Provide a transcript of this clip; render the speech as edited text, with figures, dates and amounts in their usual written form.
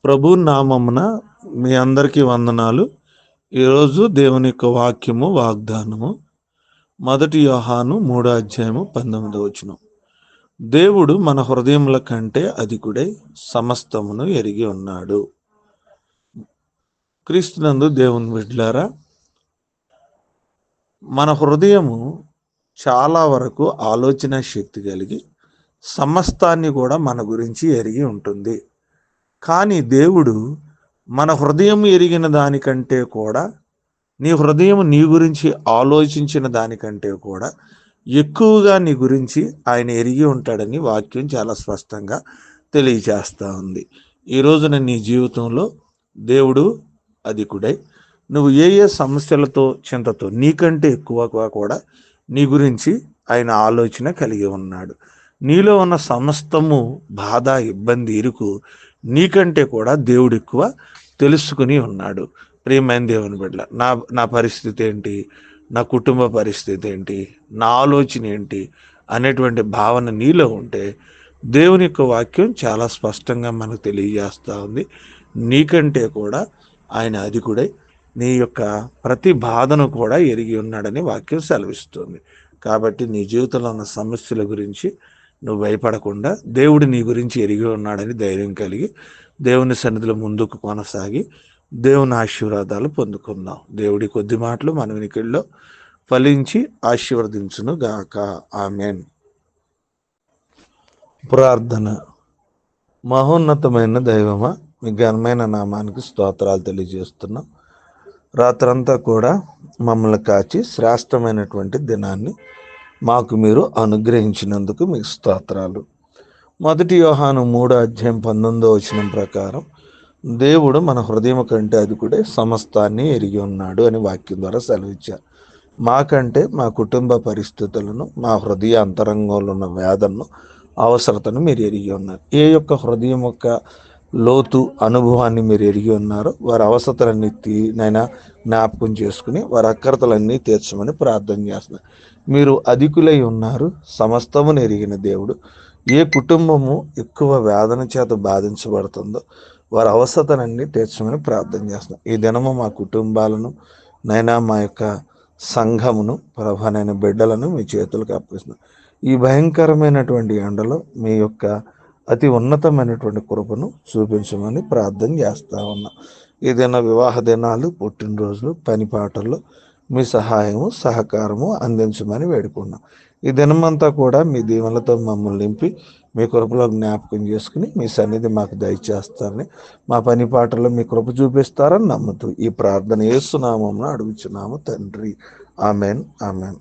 ప్రభు నామమున మీ అందరికీ వందనాలు. ఈరోజు దేవుని యొక్క వాక్యము వాగ్దానము 1 యోహాను 3:19. దేవుడు మన హృదయముల కంటే అధికుడై సమస్తమును ఎరిగి ఉన్నాడు. క్రీస్తునందు దేవుని బిడ్డలారా, మన హృదయము చాలా వరకు ఆలోచన శక్తి కలిగి సమస్తాన్ని కూడా మన గురించి ఎరిగి ఉంటుంది. కానీ దేవుడు మన హృదయం ఎరిగిన దానికంటే కూడా, నీ హృదయం నీ గురించి ఆలోచించిన దానికంటే కూడా ఎక్కువగా నీ గురించి ఆయన ఎరిగి ఉంటాడని వాక్యం చాలా స్పష్టంగా తెలియజేస్తూ ఉంది. ఈ రోజున నీ జీవితంలో దేవుడు అధికుడై నువ్వు ఏ సమస్యలతో చింతతో నీకంటే ఎక్కువగా కూడా నీ గురించి ఆయన ఆలోచన కలిగి ఉన్నాడు. నీలో ఉన్న సమస్తము బాధ, ఇబ్బంది, ఇరుకు నీకంటే కూడా దేవుడు ఎక్కువ తెలుసుకుని ఉన్నాడు. ప్రియమైన దేవుని బిడ్డ, నా పరిస్థితి ఏంటి, నా కుటుంబ పరిస్థితి ఏంటి, నా ఆలోచన ఏంటి అనేటువంటి భావన నీలో ఉంటే దేవుని యొక్క వాక్యం చాలా స్పష్టంగా మనకు తెలియజేస్తూ ఉంది. నీకంటే కూడా ఆయన అధికుడై నీ యొక్క ప్రతి బాధను కూడా ఎరిగి ఉన్నాడని వాక్యం సెలవిస్తుంది. కాబట్టి నీ జీవితంలో ఉన్న సమస్యల గురించి నువ్వు భయపడకుండా దేవుడు నీ గురించి ఎరిగి ఉన్నాడని ధైర్యం కలిగి దేవుని సన్నిధిలో ముందుకు కొనసాగి దేవుని ఆశీర్వాదాలు పొందుకుందాం. దేవుడి కొద్ది మాటలు మన వినికిడిలో ఫలించి ఆశీర్వదించును గాక. ఆమేన్. ప్రార్థన. మహోన్నతమైన దైవమా, మీ ఘనమైన నామానికి స్తోత్రాలు తెలియజేస్తున్నాం. రాత్రంతా కూడా మమ్మల్ని కాచి శ్రేష్టమైనటువంటి దినాన్ని మాకు మీరు అనుగ్రహించినందుకు మీకు స్తోత్రాలు. 1 యోహాను 3:19 ప్రకారం దేవుడు మన హృదయం కంటే అధికుడే సమస్తాన్ని ఎరిగి ఉన్నాడు అని వాక్యం ద్వారా సెలవిచ్చారు. మాకంటే మా కుటుంబ పరిస్థితులను, మా హృదయ అంతరంగంలో ఉన్న వేదనను, అవసరతను మీరు ఎరిగి ఉన్నారు. ఏ యొక్క హృదయం యొక్క లోతు అనుభవాన్ని మీరు ఎరిగి ఉన్నారో వారి అవసరతలన్నీ నైనా జ్ఞాపకం చేసుకుని వారి అక్కరతలన్నీ తీర్చమని ప్రార్థన చేస్తున్నారు. మీరు అధికులై ఉన్నారు, సమస్తమును ఎరిగిన దేవుడు. ఏ కుటుంబము ఎక్కువ వేదన చేత బాధించబడుతుందో వారి అవసరతలన్నీ తీర్చమని ప్రార్థన చేస్తున్నాం. ఈ దినము మా కుటుంబాలను నైనా మా యొక్క సంఘమును, ప్రభానైన బిడ్డలను మీ చేతులకు అప్పగిస్తున్నాం. ఈ భయంకరమైనటువంటి ఎండలో మీ యొక్క అతి ఉన్నతమైనటువంటి కృపను చూపించమని ప్రార్థన చేస్తా ఉన్నాం. ఏదైనా వివాహ దినాలు, పుట్టినరోజులు, పనిపాటల్లో మీ సహాయము, సహకారము అందించమని వేడుకున్నాం. ఈ దినమంతా కూడా మీ దీవెనలతో మమ్మల్ని నింపి మీ కృపలో జ్ఞాపకం చేసుకుని మీ సన్నిధి మాకు దయచేస్తారని, మా పని పాటల్లో మీ కృప చూపిస్తారని నమ్ముతూ ఈ ప్రార్థన యేసు నామమున అడుగుచున్నాము తండ్రి. ఆమెన్. ఆమెన్.